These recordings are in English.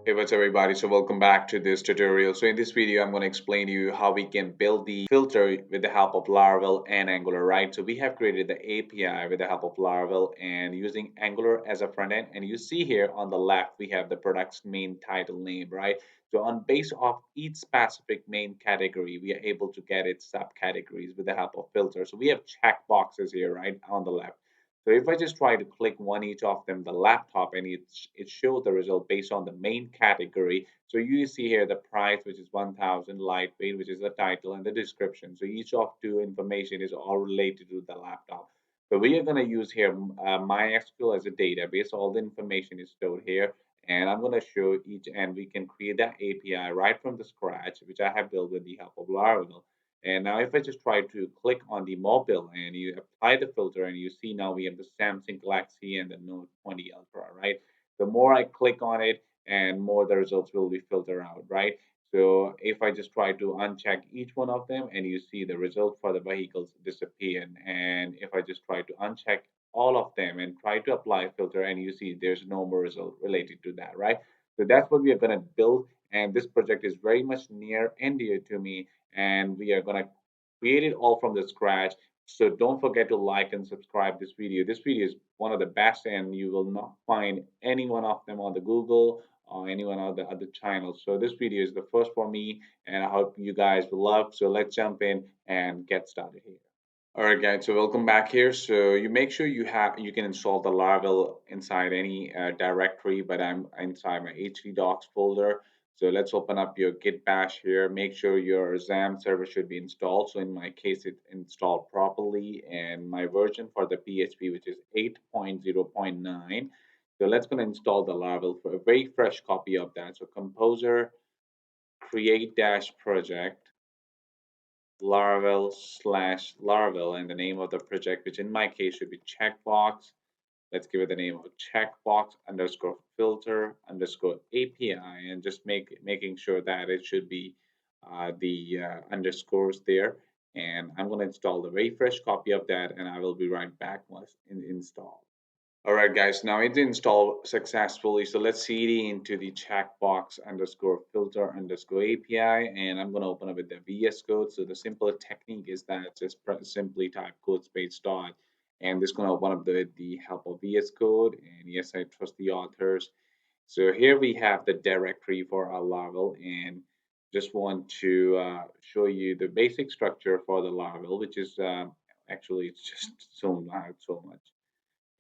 Hey, what's up, everybody? So welcome back to this tutorial. So in this video, I'm going to explain to you how we can build the filter with the help of Laravel and Angular, right? So we have created the API with the help of Laravel and using Angular as a front end. And you see here on the left, we have the product's main title name, right? So on base of each specific main category, we are able to get its subcategories with the help of filter. So we have checkboxes here, right, on the left. So if I just try to click one each of them, the laptop, and it shows the result based on the main category. So you see here the price, which is 1000, lightweight, which is the title, and the description. So each of two information is all related to the laptop. So we are going to use here MySQL as a database. All the information is stored here. And I'm going to show each, and we can create that API right from the scratch, which I have built with the help of Laravel. And now if I just try to click on the mobile and you apply the filter and you see now we have the Samsung Galaxy and the Note 20 Ultra, right? The more I click on it and more the results will be filtered out, right? So if I just try to uncheck each one of them and you see the result for the vehicles disappear. And if I just try to uncheck all of them and try to apply a filter and you see there's no more result related to that, right? So that's what we are going to build. And this project is very much near and dear to me and we are going to create it all from the scratch. So don't forget to like and subscribe this video. This video is one of the best and you will not find any one of them on the Google or any one of the other channels. So this video is the first for me and I hope you guys will love. So let's jump in and get started here. All right, guys. So welcome back here. So you make sure you can install the Laravel inside any directory, but I'm inside my htdocs folder. So let's open up your Git Bash here. Make sure your XAMPP server should be installed. So in my case, it's installed properly, and my version for the PHP, which is 8.0.9. So let's gonna install the Laravel for a very fresh copy of that. So composer create dash project Laravel slash Laravel and the name of the project, which in my case should be Checkbox. Let's give it the name of Checkbox underscore filter underscore API and just making sure that it should be the underscores there. And I'm going to install the very fresh copy of that and I will be right back once installed. All right, guys, now it's installed successfully. So let's cd into the checkbox underscore filter underscore API, and I'm going to open up with the VS Code. So the simple technique is that just simply type code space dot, and this is going to open up the help of VS Code. And yes, I trust the authors. So here we have the directory for our Laravel, and just want to show you the basic structure for the Laravel, which is actually it's just so much.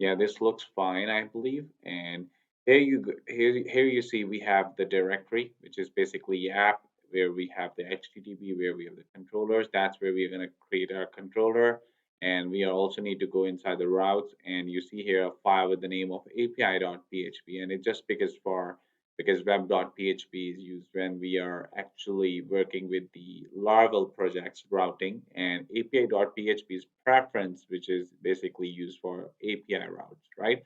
Yeah, this looks fine, I believe. And here you see we have the directory, which is basically app, where we have the HTTP, where we have the controllers. That's where we're going to create our controller. And we also need to go inside the routes. And you see here a file with the name of api.php. And it just because web.php is used when we are actually working with the Laravel projects routing, and api.php is preference, which is basically used for API routes, right?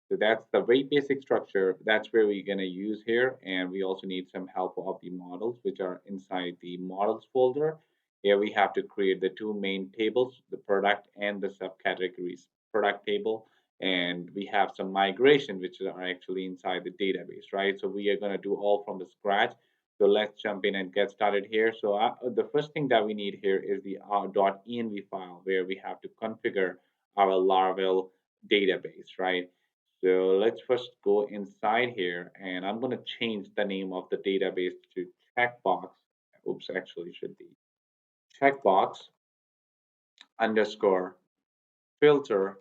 So that's the very basic structure. That's where we're going to use here. And we also need some help of the models, which are inside the models folder. Here we have to create the two main tables, the product and the subcategories. Product table, and we have some migration which are actually inside the database, right? So we are going to do all from the scratch. So let's jump in and get started here. So the first thing that we need here is the .env file where we have to configure our Laravel database, right? So let's first go inside here and I'm going to change the name of the database to checkbox. Oops, actually should be checkbox underscore filter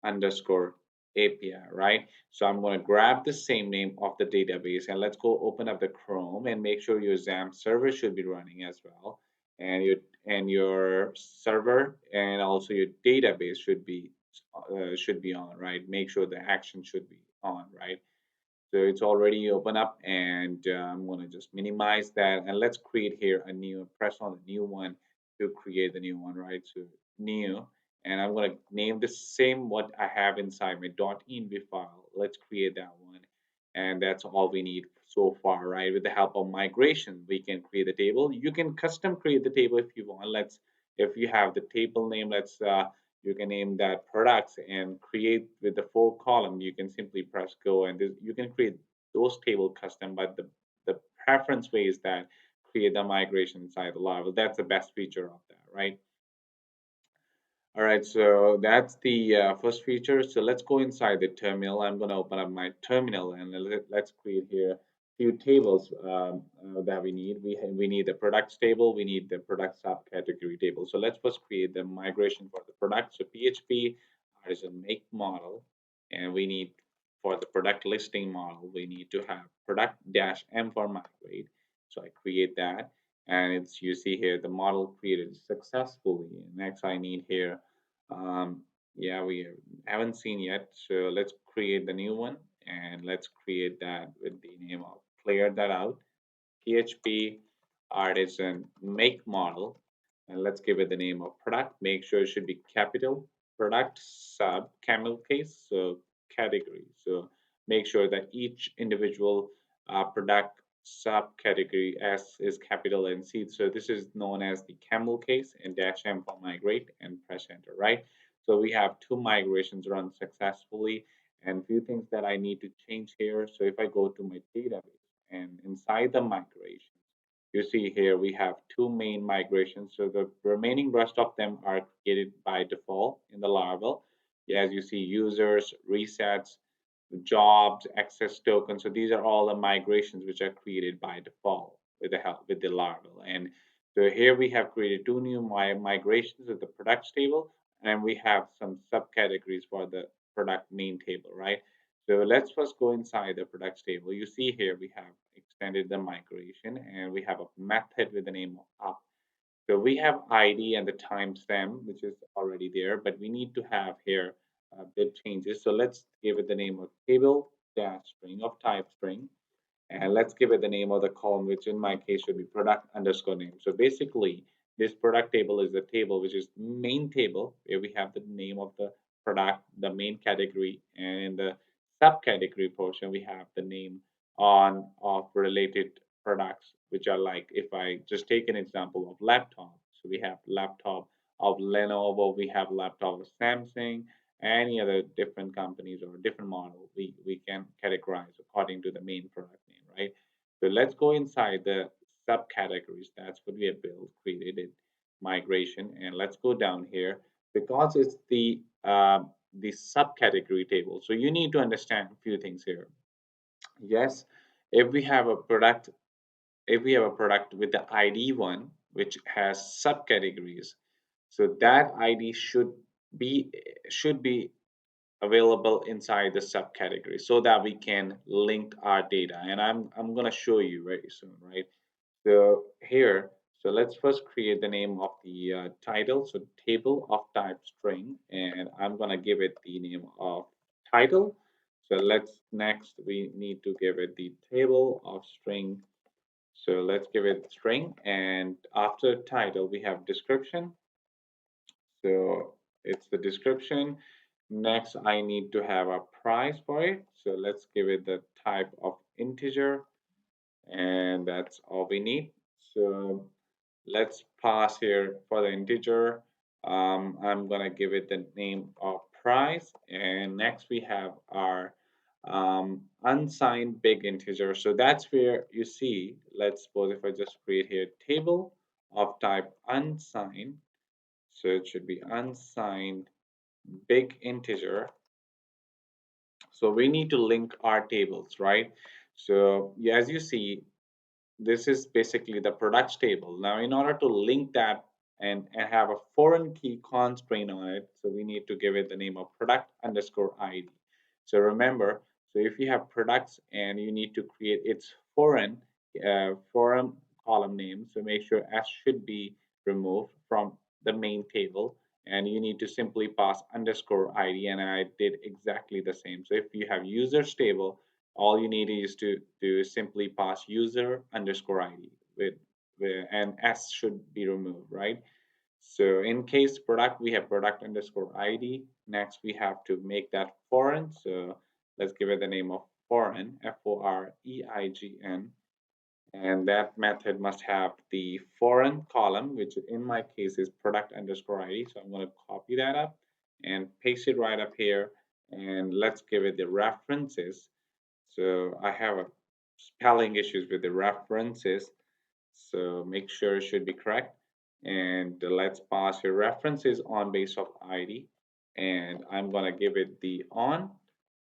underscore API, right? So I'm going to grab the same name of the database and let's go open up the Chrome and make sure your XAMPP server should be running as well. And your server and also your database should be on, right? Make sure the action should be on, right? So it's already open up and I'm going to just minimize that and let's create here a new, press on the new one to create the new one, right? So new, and I'm going to name the same what I have inside my .env file. Let's create that one. And that's all we need so far, right? With the help of migration, we can create the table. You can custom create the table if you want. If you have the table name, you can name that products and create with the 4 column. You can simply press go and you can create those table custom, but the preference way is that create the migration inside the Laravel. That's the best feature of that, right? All right, so that's the first feature. So let's go inside the terminal. I'm going to open up my terminal and let's create here a few tables that we need. We need the products table. We need the product subcategory table. So let's first create the migration for the product. So PHP is a make model, and we need for the product listing model, we need to have product dash m for migrate. So I create that, and it's you see here the model created successfully. Next, I need here yeah, we haven't seen yet. So let's create the new one and let's create that with the name of clear that out. PHP artisan make model, and let's give it the name of product. Make sure it should be capital. Product sub camel case, so category. So make sure that each individual product subcategory S is capital and C. So this is known as the camel case, and dash M for migrate and press enter, right? So we have two migrations run successfully, and few things that I need to change here. So if I go to my database and inside the migrations, you see here we have two main migrations. So the remaining rest of them are created by default in the Laravel. As you see, users, resets, jobs, access tokens. So these are all the migrations which are created by default with the help with the Laravel. And so here we have created two new migrations with the products table, and we have some subcategories for the product main table, right? So let's first go inside the products table. You see here we have extended the migration, and we have a method with the name of up. So we have ID and the timestamp, which is already there, but we need to have here bit changes. So let's give it the name of table dash string of type string, and let's give it the name of the column, which in my case should be product underscore name. So basically, this product table is the table which is main table where we have the name of the product, the main category, and in the subcategory portion we have the name on of related products, which are like if I just take an example of laptop. So we have laptop of Lenovo, we have laptop of Samsung, any other different companies or different model we can categorize according to the main product name, right? So let's go inside the subcategories. That's what we have built, created migration, and let's go down here because it's the subcategory table. So you need to understand a few things here. Yes, if we have a product, if we have a product with the ID one, which has subcategories, so that ID be should be available inside the subcategory so that we can link our data. And I'm going to show you very soon, right? So here, so let's first create the name of the title. So table of type string, and I'm going to give it the name of title. So let's next, we need to give it the table of string. So let's give it string, and after title, we have description. So it's the description. Next, I need to have a price for it. So let's give it the type of integer, and that's all we need. So let's pass here for the integer. I'm gonna give it the name of price, and next we have our unsigned big integer. So that's where you see, let's suppose if I just create here table of type unsigned, so it should be unsigned big integer. So we need to link our tables, right? So yeah, as you see, this is basically the products table. Now, in order to link that and have a foreign key constraint on it, so we need to give it the name of product underscore ID. So remember, so if you have products and you need to create its foreign column name, so make sure S should be removed from the main table, and you need to simply pass underscore ID, and I did exactly the same. So if you have users table, all you need is to simply pass user underscore ID with and S should be removed, right? So in case product, we have product underscore ID. Next, we have to make that foreign. So let's give it the name of foreign, Foreign, and that method must have the foreign column, which in my case is product underscore ID. So I'm going to copy that up and paste it right up here. And let's give it the references. So I have a spelling issues with the references. So make sure it should be correct. And let's pass your references on base of ID. And I'm gonna give it the on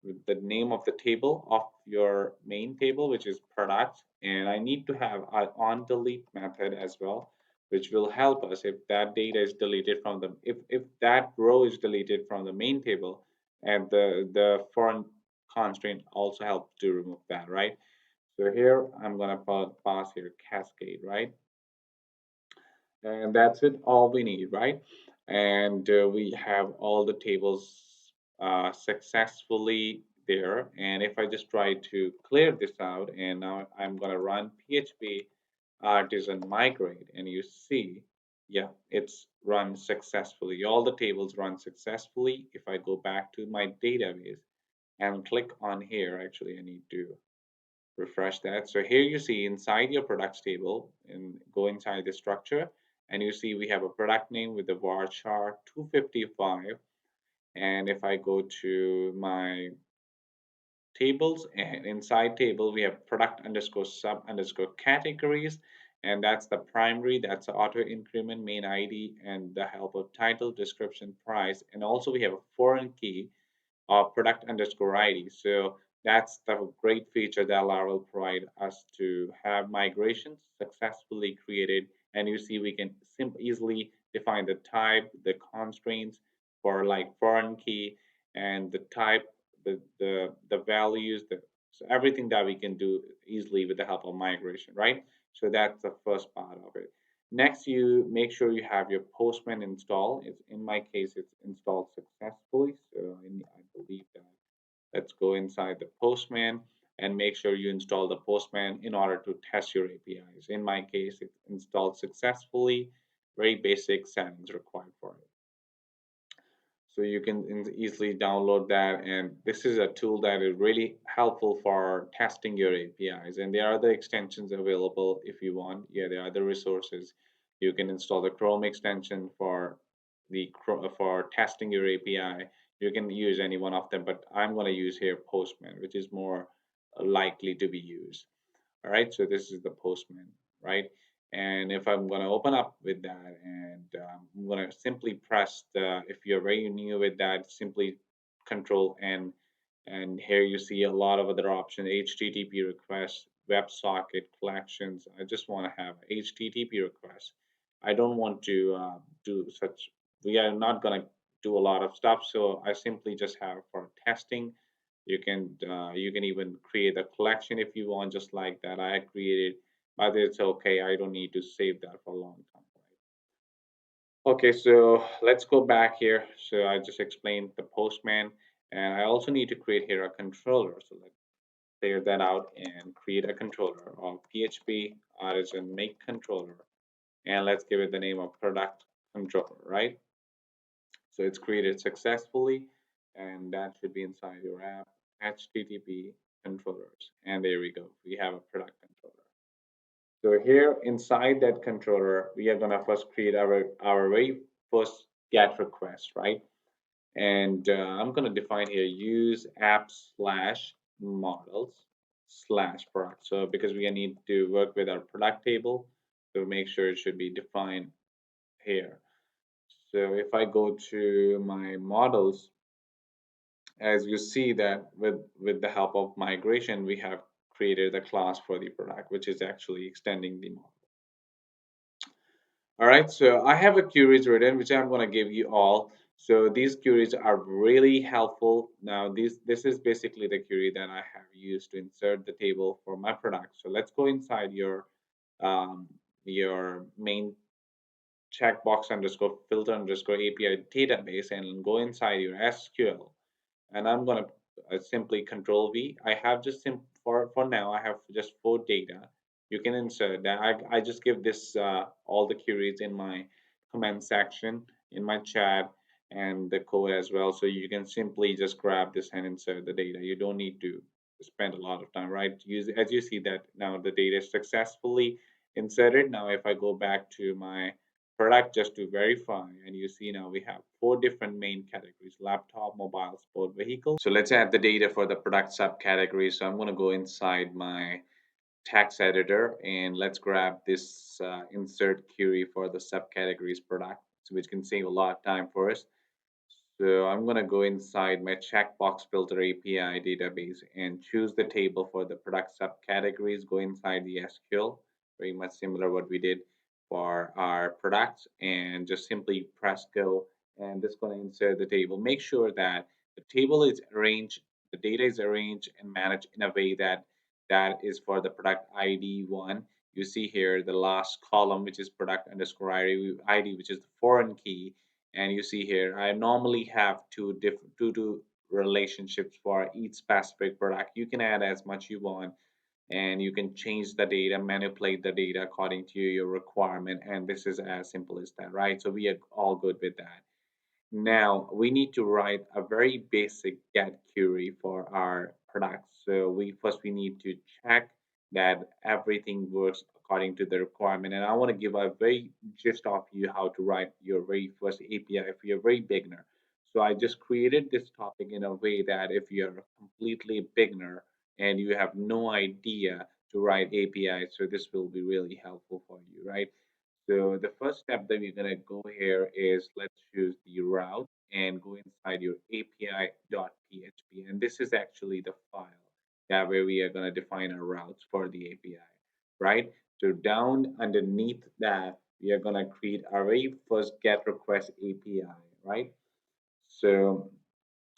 with the name of the table of your main table, which is product. And I need to have an on delete method as well, which will help us if that data is deleted from the if that row is deleted from the main table, and the foreign constraint also helps to remove that, right? So here I'm gonna pass here cascade, right? And that's it, all we need, right? And we have all the tables successfully there. And if I just try to clear this out, and now I'm going to run PHP artisan migrate, and you see, yeah, it's run successfully. All the tables run successfully. If I go back to my database and click on here, actually I need to refresh that. So here you see inside your products table, and go inside the structure, and you see we have a product name with the varchar 255. And if I go to my tables, and inside table we have product underscore sub underscore categories, and that's the primary, that's the auto increment main ID and the help of title description price, and also we have a foreign key product underscore ID. So that's the great feature that Laravel provide us to have migrations successfully created. And you see we can easily define the type, the constraints for like foreign key, and the type, the values, so everything that we can do easily with the help of migration, right? So that's the first part of it. Next, you make sure you have your Postman install. It's in my case, it's installed successfully. So I believe that. Let's go inside the Postman and make sure you install the Postman in order to test your APIs. In my case, it's installed successfully. Very basic settings required for it. So you can easily download that, and this is a tool that is really helpful for testing your APIs. And there are other extensions available if you want. Yeah, there are other resources. You can install the Chrome extension for for testing your API. You can use any one of them, but I'm going to use here Postman, which is more likely to be used. All right, so this is the Postman, right? And if I'm going to open up with that, and I'm going to simply press the, if you're very new with that, simply Control N, and here you see a lot of other options: HTTP requests, WebSocket collections. I just want to have HTTP requests. I don't want to do such. We are not going to do a lot of stuff, so I simply just have for testing. You can even create a collection if you want, just like that I created, but it's okay. I don't need to save that for a long time. Okay, so let's go back here. So I just explained the Postman, and I also need to create here a controller. So let's clear that out and create a controller of PHP artisan make controller, and let's give it the name of product controller, right? So it's created successfully, and that should be inside your app, HTTP controllers. And there we go. We have a product controller. So here inside that controller, we are gonna first create our very first GET request, right? And I'm gonna define here use app slash models slash product. So because we need to work with our product table, so make sure it should be defined here. So if I go to my models, as you see that with the help of migration, we have created a class for the product, which is actually extending the model. All right, so I have a queries written, which I'm going to give you all. So these queries are really helpful. Now, this is basically the query that I have used to insert the table for my product. So let's go inside your main checkbox underscore filter underscore API database, and go inside your SQL. And I'm going to simply Control V. I have just for now I have just 4 data. You can insert that. I just give this all the queries in my comment section in my chat, and the code as well. So you can simply just grab this and insert the data. You don't need to spend a lot of time, right? As you see that now the data is successfully inserted. Now if I go back to my product just to verify. And you see now we have four different main categories: laptop, mobile, sport, vehicle. So let's add the data for the product subcategory. So I'm going to go inside my text editor and let's grab this insert query for the subcategories product, so which can save a lot of time for us. So I'm going to go inside my checkbox filter API database and choose the table for the product subcategories. Go inside the SQL, very much similar what we did for our products, and just simply press go. And this is going to insert the table. Make sure that the table is arranged, the data is arranged and managed in a way that is for the product ID one. You see here the last column, which is product underscore ID, which is the foreign key, and you see here I normally have two relationships for each specific product. You can add as much you want, and you can change the data, manipulate the data according to your requirement, and this is as simple as that, right? So we are all good with that. Now we need to write a very basic get query for our products. So we need to check that everything works according to the requirement. And I want to give a very gist of you how to write your very first API if you're a very beginner. So I just created this topic in a way that if you're a completely beginner and you have no idea to write API, so this will be really helpful for you, right? So the first step that we're gonna go here is let's choose the route and go inside your API.php. And this is actually the file that where we are gonna define our routes for the API, right? So down underneath that, we are gonna create our very first GET request API, right? So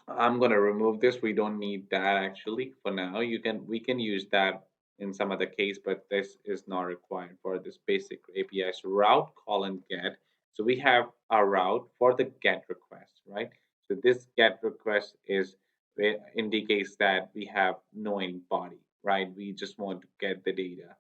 I'm gonna remove this. We don't need that actually for now. We can use that in some other case, but this is not required for this basic API. So route colon get. So we have our route for the get request, right? So this get request is it indicates that we have no any body, right? We just want to get the data.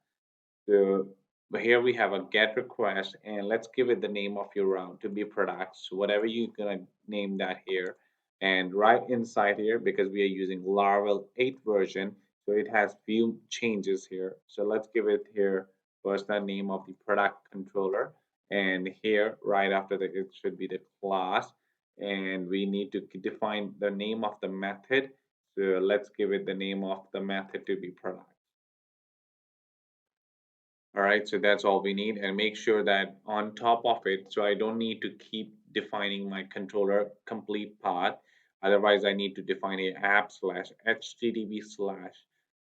So but here we have a get request, and let's give it the name of your route to be products, whatever you're gonna name that here. And right inside here, because we are using Laravel 8 version, so it has few changes here. So let's give it here first the name of the product controller, and here right after that it should be the class, and we need to define the name of the method. So let's give it the name of the method to be product. All right, so that's all we need, and make sure that on top of it, so I don't need to keep defining my controller complete path. Otherwise, I need to define a app slash http slash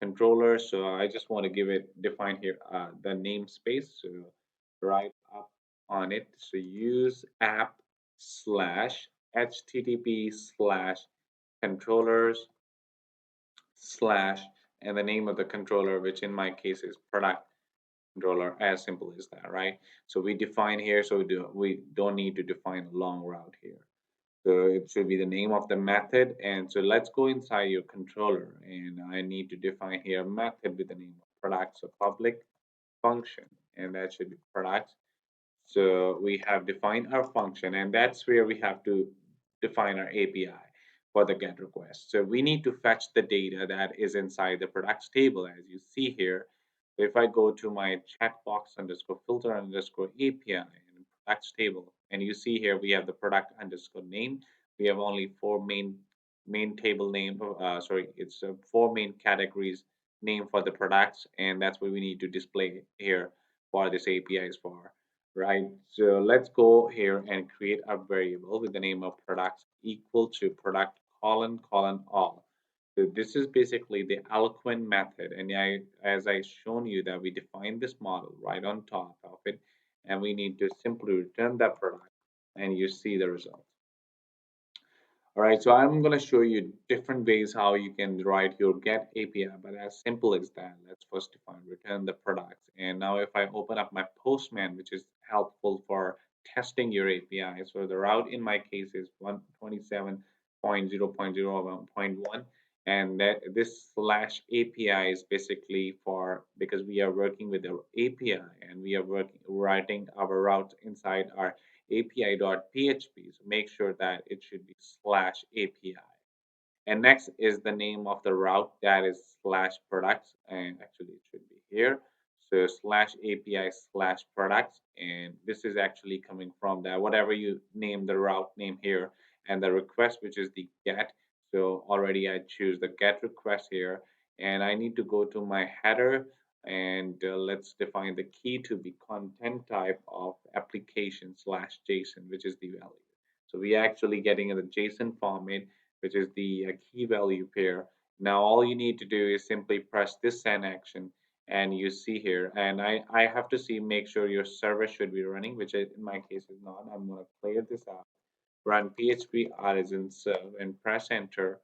controller. So I just want to give it define here the namespace. So right up on it. So use app slash http slash controllers slash and the name of the controller, which in my case is product controller, as simple as that, right? So we define here, so we don't need to define a long route here. So it should be the name of the method. And so let's go inside your controller, and I need to define here a method with the name of product. So public function, and that should be product. So we have defined our function, and that's where we have to define our API for the GET request. So we need to fetch the data that is inside the products table, as you see here. So if I go to my checkbox underscore filter underscore API and products table, and you see here we have the product underscore name. We have only four main table name. Sorry, it's four main categories name for the products, and that's what we need to display here for this API is for, right? So let's go here and create a variable with the name of products equal to product colon all. So this is basically the eloquent method, and as I shown you that we define this model right on top of it, and we need to simply return that product, and you see the result. All right, so I'm going to show you different ways how you can write your get API, but as simple as that. Let's first define return the products. And now if I open up my Postman, which is helpful for testing your API. So the route in my case is 127.0.0.1. And that this slash API is basically for because we are working with the API and we are writing our route inside our API.php. So make sure that it should be slash API. And next is the name of the route that is slash products. And actually it should be here. So slash API slash products, and this is actually coming from that whatever you name the route name here, and the request, which is the get. So already I choose the get request here, and I need to go to my header, and let's define the key to be content type of application slash JSON, which is the value. So we are actually getting in the JSON format, which is the key value pair. Now all you need to do is simply press this send action, and you see here, and I have to see, make sure your server should be running, which in my case is not. I'm going to clear this out, run php artisan serve, and press enter.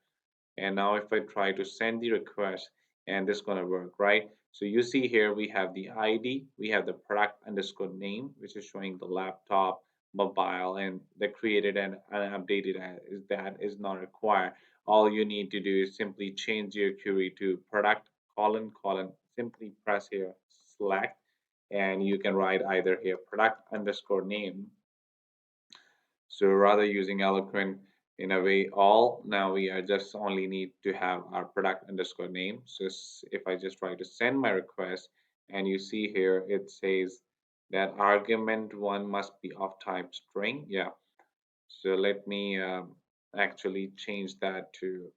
And now if I try to send the request, and this is going to work, right? So you see here we have the ID, we have the product underscore name, which is showing the laptop, mobile, and the created and updated is that is not required. All you need to do is simply change your query to product colon colon, simply press here select, and you can write either here product underscore name. So rather using eloquent in a way all, now we are just only need to have our product underscore name. So if I just try to send my request, and you see here it says that argument one must be of type string. Yeah. So let me actually change that to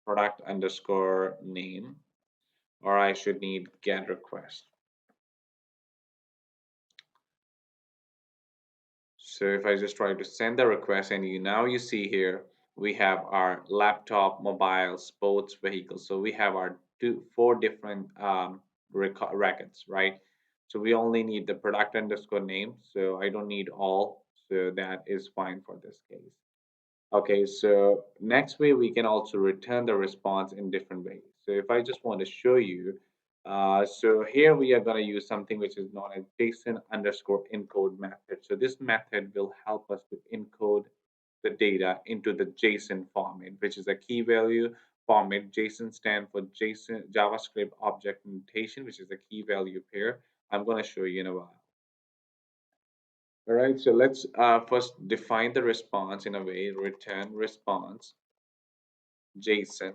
product underscore name, or I should need get request. So if I just try to send the request, and you see here we have our laptop, mobile, sports, vehicle. So we have our four different records, right? So we only need the product underscore name. So I don't need all. So that is fine for this case. Okay, so next way we can also return the response in different ways. So if I just want to show you, so here we are going to use something which is known as JSON underscore encode method. So this method will help us to encode the data into the JSON format, which is a key value format. JSON stand for JSON JavaScript Object Notation, which is a key value pair. I'm going to show you in a while. All right, so let's first define the response in a way, return response JSON.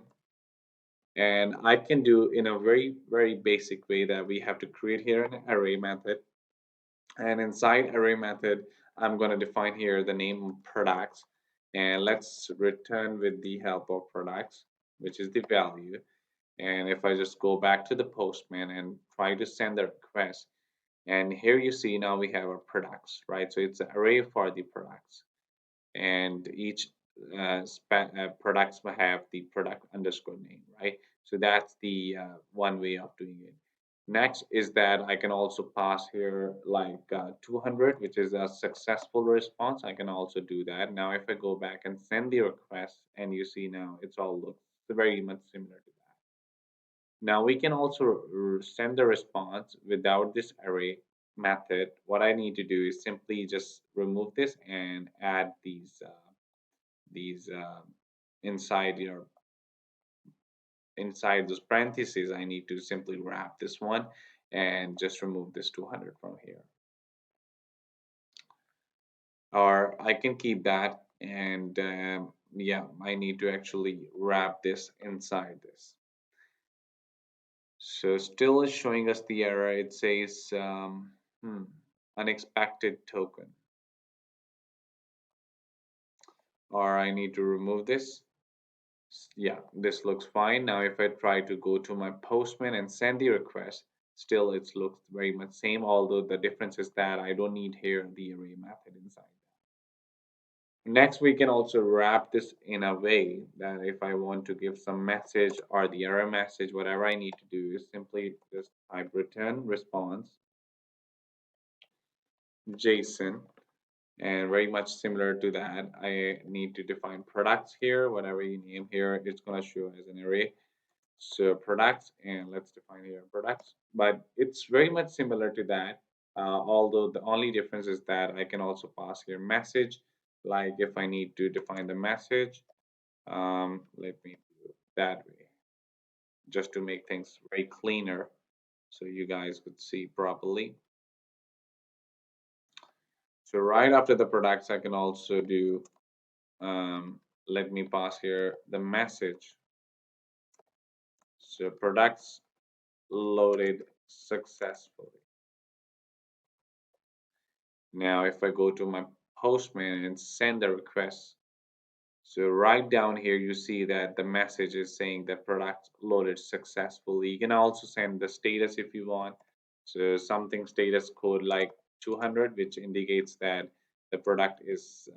And I can do in a very, very basic way that we have to create here an array method. And inside array method, I'm going to define here the name products. And let's return with the help of products, which is the value. And if I just go back to the Postman and try to send the request, and here you see now we have our products, right? So it's an array for the products, and each products will have the product underscore name, right? So that's the one way of doing it. Next is that I can also pass here like 200, which is a successful response. I can also do that. Now, if I go back and send the request, and you see now it's all looks very much similar to that. Now we can also send the response without this array method. What I need to do is simply just remove this and add these inside your inside those parentheses. I need to simply wrap this one and just remove this 200 from here, or I can keep that, and yeah, I need to actually wrap this inside this. So still is showing us the error. It says unexpected token, or I need to remove this. Yeah, this looks fine. Now if I try to go to my Postman and send the request, still it looks very much same, although the difference is that I don't need here the array method inside. Next, we can also wrap this in a way that if I want to give some message or the error message, whatever I need to do is simply just type return response JSON, and very much similar to that, I need to define products here. Whatever you name here, it's going to show as an array. So products, and let's define here products, but it's very much similar to that, although the only difference is that I can also pass here message, like if I need to define the message, let me do it that way just to make things very cleaner so you guys could see properly. So right after the products, I can also do let me pass here the message. So products loaded successfully. Now, if I go to my Postman and send the request, so right down here, you see that the message is saying that product loaded successfully. You can also send the status if you want. So something status code like 200, which indicates that the product is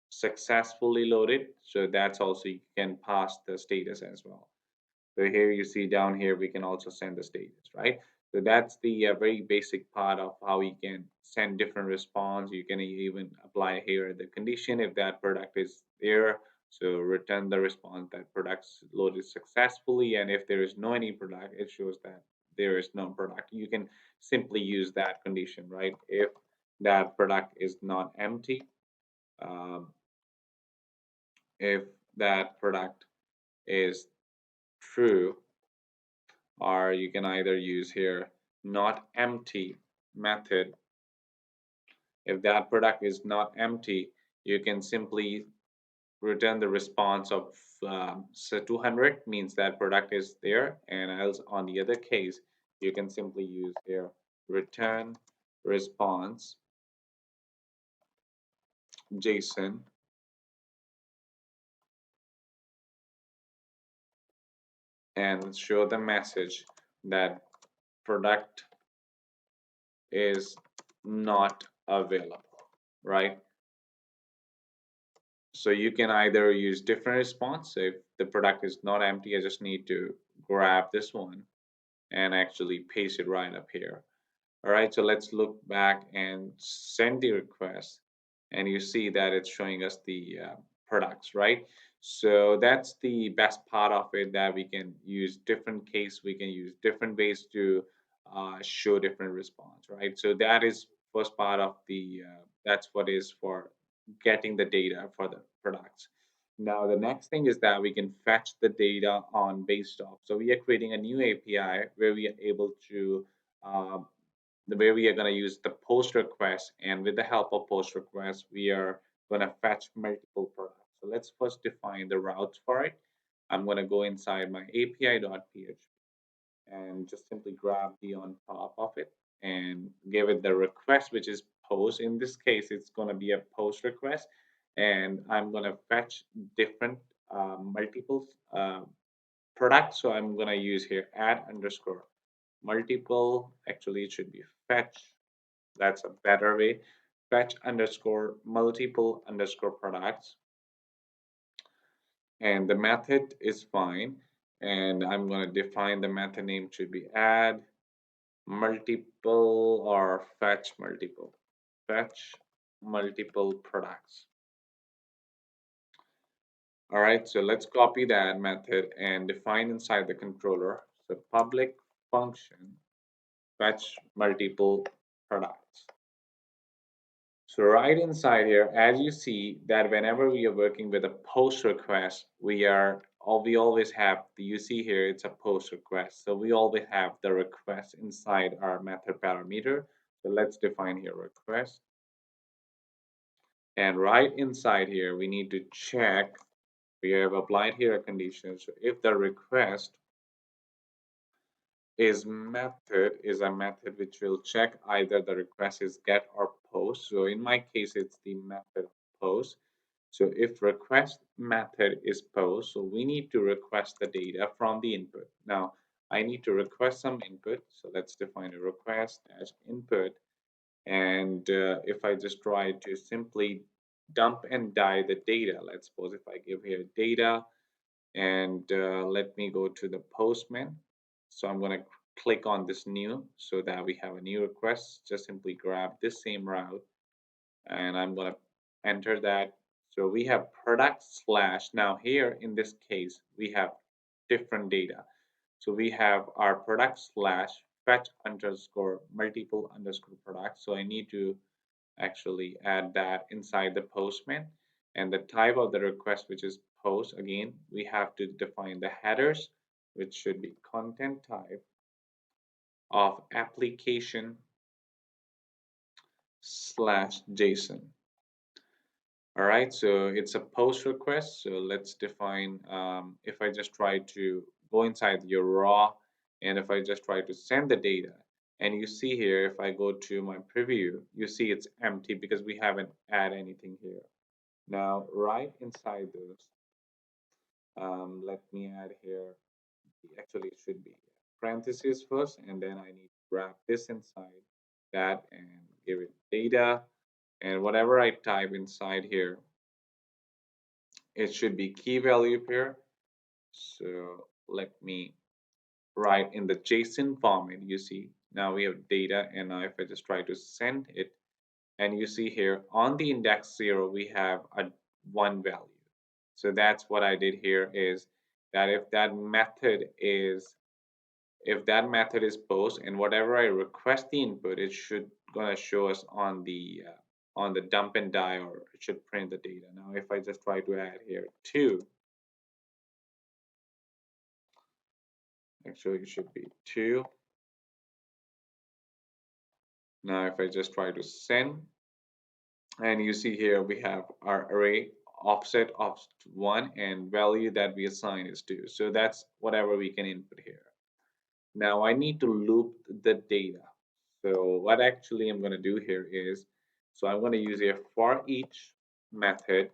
successfully loaded. So that's also you can pass the status as well. So here you see down here, we can also send the status, right? So that's the very basic part of how you can send different response. You can even apply here the condition if that product is there. So return the response that products loaded successfully. And if there is no any product, it shows that there is no product. You can simply use that condition, right? If that product is not empty, um, if that product is true, or you can either use here not empty method. If that product is not empty, you can simply return the response of so 200 means that product is there, and else on the other case you can simply use here return response JSON and show the message that product is not available, right? So you can either use different response. So if the product is not empty, I just need to grab this one and actually paste it right up here. All right, so let's look back and send the request, and you see that it's showing us the products, right? So that's the best part of it, that we can use different case, we can use different ways to show different response, right? So that is first part of the that's what is for getting the data for the products. Now the next thing is that we can fetch the data on based off. So we are creating a new API where we are able to um, the way we are going to use the post request, and with the help of post request we are going to fetch multiple products. So let's first define the routes for it. I'm going to go inside my api.php and just simply grab the on top of it and give it the request, which is post. In this case it's going to be a post request, and I'm going to fetch different multiple products. So I'm going to use here add underscore multiple. Actually it should be fetch, that's a better way. Fetch underscore multiple underscore products, and the method is fine. And I'm going to define the method name should be add multiple or fetch multiple. Fetch multiple products. All right, so let's copy that method and define inside the controller. So public function fetch multiple products. So right inside here, as you see that whenever we are working with a post request, we always have you see here it's a post request. So we always have the request inside our method parameter. So let's define here request. And right inside here, we need to check, we have applied here a condition. So if the request is a method which will check either the request is get or post. So in my case, it's the method post. So if request method is post, so we need to request the data from the input. Now I need to request some input. So let's define a request as input. And if I just try to simply dump and die the data, let's suppose if I give here data and let me go to the Postman. So I'm going to click on this new so that we have a new request. Just simply grab this same route and I'm going to enter that. So we have product slash. Now here in this case, we have different data. So we have our product slash fetch underscore multiple underscore product. So I need to actually add that inside the Postman, and the type of the request, which is post. Again, we have to define the headers, which should be content type of application slash JSON. All right, so it's a post request. So let's define, if I just try to go inside your raw And if I just try to send the data, and you see here, if I go to my preview, you see it's empty because we haven't add anything here. Now, right inside this, let me add here, actually it should be parentheses first, and then I need to wrap this inside that and give it data. And whatever I type inside here, it should be key value pair. So let me write in the JSON format. You see, now we have data, and now if I just try to send it, and you see here on the index 0, we have a one value. So that's what I did here is that if that method is post and whatever I request the input, it should gonna show us on the dump and die, or it should print the data. Now, if I just try to add here two, actually it should be two. Now, if I just try to send, and you see here we have our array offset of 1 and value that we assign is 2. So that's whatever we can input here. Now I need to loop the data. So what actually I'm going to do here is, so I'm going to use a for each method.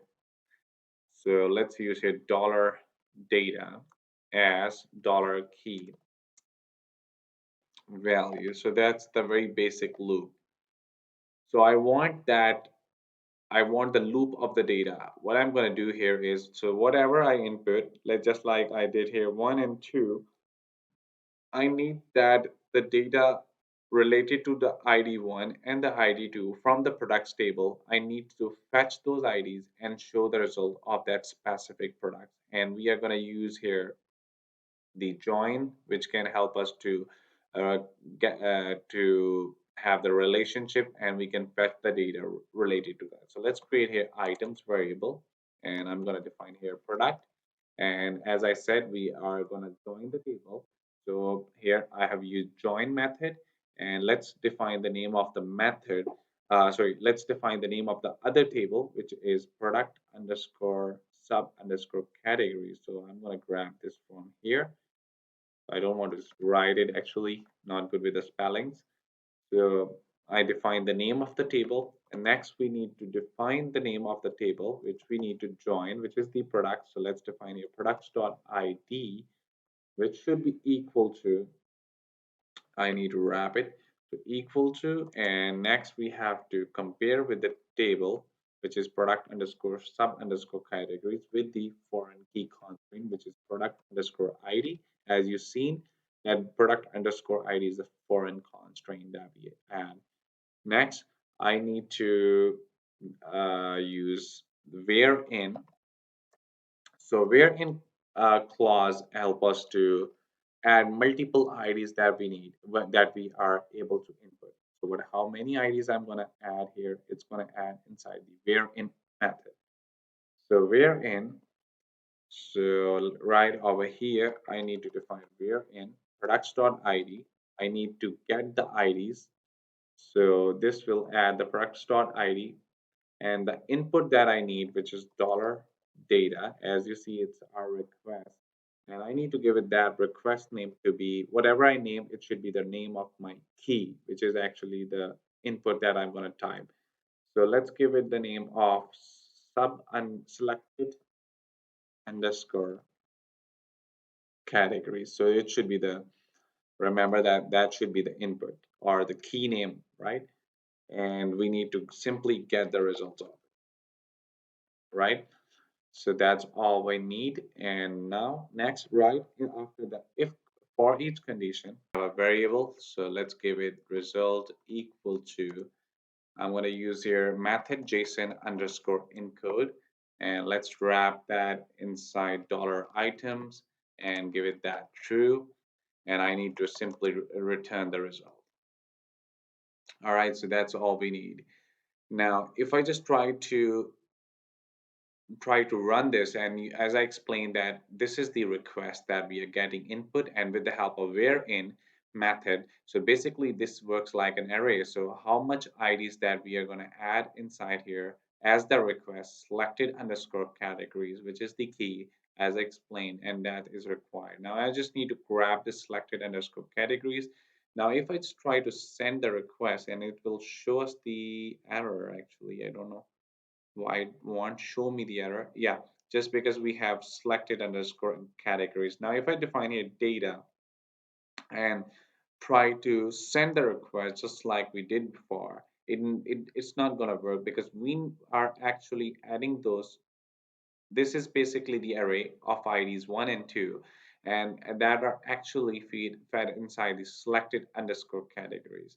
So let's use here dollar data as dollar key value. So that's the very basic loop. So I want the loop of the data. What I'm going to do here is, so whatever I input, let's just like I did here, 1 and 2, I need that the data related to the ID1 and the ID2 from the products table. I need to fetch those IDs and show the result of that specific product. And we are going to use here the join, which can help us to get to have the relationship, and we can fetch the data related to that. So let's create here items variable, and I'm going to define here product. And as I said, we are going to join the table. So here I have used join method, and let's define the name of the method. Sorry, let's define the name of the other table, which is product underscore sub underscore category. So I'm going to grab this from here. I don't want to write it, actually, not good with the spellings. So I define the name of the table, and next we need to define the name of the table, which we need to join, which is the product. So let's define your products.id, which should be equal to, I need to wrap it to equal to, and next we have to compare with the table, which is product underscore sub underscore categories with the foreign key constraint, which is product underscore ID. As you've seen, that product underscore ID is a foreign constraint that we add. Next, I need to use wherein. So wherein clause help us to add multiple IDs that we need, that we are able to input. So how many IDs I'm going to add here? It's going to add inside the wherein method. So wherein, so right over here, I need to define wherein products.id. I need to get the IDs. So this will add the products.id, and the input that I need, which is dollar data. As you see, it's our request, and I need to give it that request name to be whatever I name. It should be the name of my key, which is actually the input that I'm going to type. So let's give it the name of sub unselected underscore category. So it should be the, remember that that should be the input or the key name, right? And we need to simply get the results of it, right? So that's all we need. And now next, right after that, if for each condition have a variable, so let's give it result equal to, I'm going to use here method JSON underscore encode, and let's wrap that inside dollar items and give it that true, and I need to simply return the result. All right, so that's all we need. Now if I just try to run this, and as I explained that this is the request that we are getting input, and with the help of wherein method, so basically this works like an array. So how much IDs that we are going to add inside here, as the request selected underscore categories, which is the key as I explained, and that is required. Now I just need to grab the selected underscore categories. Now if I just try to send the request, and it will show us the error actually. I don't know why it won't show me the error. Yeah, just because we have selected underscore categories. Now if I define here data and try to send the request just like we did before, it's not going to work because we are actually adding those. This is basically the array of IDs 1 and 2, and that are actually fed inside the selected underscore categories.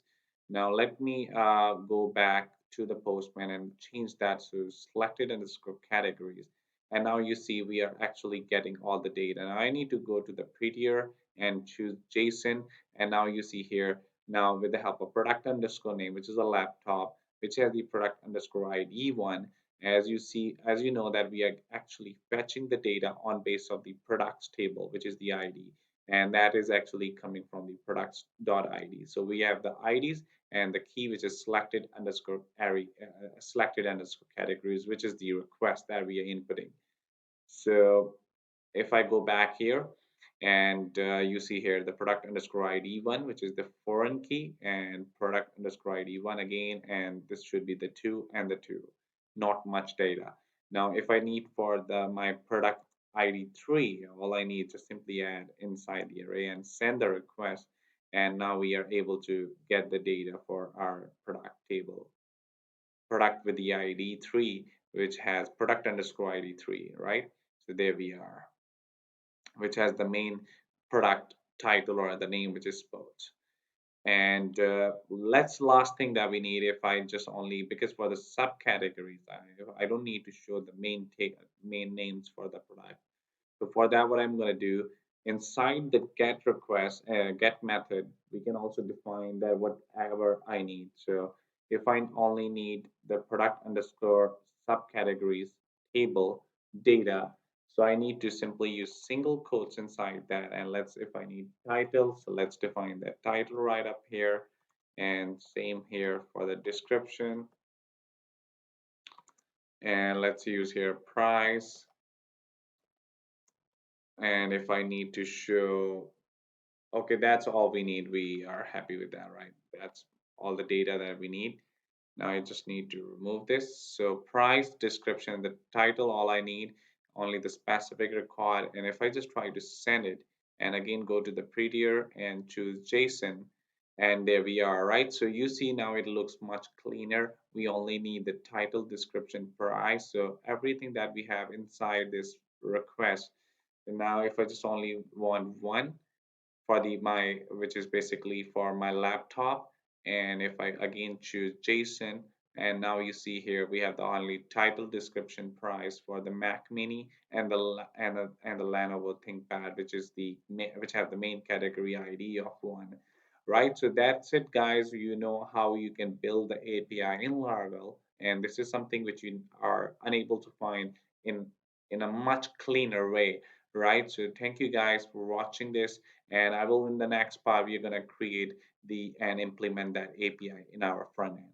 Now let me go back to the Postman and change that to selected underscore categories. And now you see we are actually getting all the data. Now I need to go to the prettier and choose JSON. And now you see here, now with the help of product underscore name, which is a laptop, which has the product underscore ID one, as you see, as you know that we are actually fetching the data on base of the products table, which is the ID, and that is actually coming from the products.id. So we have the IDs and the key, which is selected underscore array, selected underscore categories, which is the request that we are inputting. So if I go back here and you see here the product underscore ID one, which is the foreign key, and product underscore ID one again, and this should be the two and the two, not much data. Now, if I need for the my product ID three, all I need to simply add inside the array and send the request, and now we are able to get the data for our product table, product with the ID three, which has product underscore ID three, right? So there we are, which has the main product title or the name which is sports. And let's last thing that we need, if I just only, because for the subcategories I don't need to show the main names for the product. So for that, what I'm going to do inside the get request get method, we can also define that whatever I need. So if I only need the product underscore subcategories table data, so I need to simply use single quotes inside that. And let's, if I need title, so let's define that title right up here. And same here for the description. And let's use here price. And if I need to show, okay, that's all we need. We are happy with that, right? That's all the data that we need. Now I just need to remove this. So price, description, the title, all I need, only the specific required. And if I just try to send it, and again go to the prettier and choose JSON, and there we are, right? So you see now it looks much cleaner. We only need the title, description, price. So everything that we have inside this request. And now if I just only want one, for the my, which is basically for my laptop, and if I again choose JSON, and now you see here we have the only title, description, price for the Mac Mini, and the Lenovo Thinkpad, which is the which have the main category ID of one, right? So that's it, guys. You know how you can build the API in Laravel, and this is something which you are unable to find in a much cleaner way, right? So thank you guys for watching this, and I will, in the next part we're going to create the and implement that API in our front end.